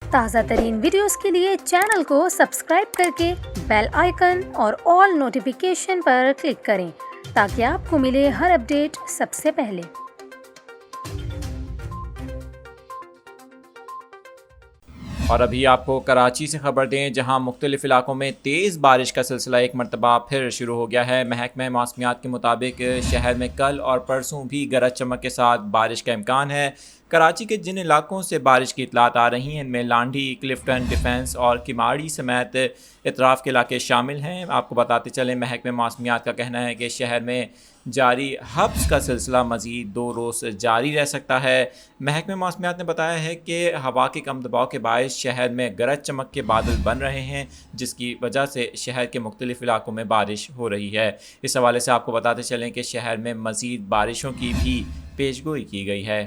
ताज़ा तरीन वीडियोस के लिए चैनल को सब्सक्राइब करके बेल आइकन और ऑल नोटिफिकेशन पर क्लिक करें ताकि आपको मिले हर अपडेट सबसे पहले। और अभी आपको कराची से खबर दें, जहां मुख्तलिफ इलाकों में तेज़ बारिश का सिलसिला एक मरतबा फिर शुरू हो गया है। महकमा मौसमियात के मुताबिक शहर में कल और परसों भी गरज चमक के साथ बारिश का इम्कान है। कराची के जिन इलाकों से बारिश की इतलात आ रही हैं इनमें लांडी, क्लिफ्टन, डिफेंस और किमाड़ी समेत इतराफ़ के इलाके शामिल हैं। आपको बताते चलें, महकमा मौसमियात का कहना है कि शहर में जारी हब्स का सिलसिला मज़ीद 2 रोज़ जारी रह सकता है। महकमा मौसमियात ने बताया है कि हवा के कम दबाव के बायस शहर में गरज चमक के बादल बन रहे हैं, जिसकी वजह से शहर के मुख्तलिफ इलाकों में बारिश हो रही है। इस हवाले से आपको बताते चलें कि शहर में मज़ीद बारिशों की भी पेशगोई की गई है।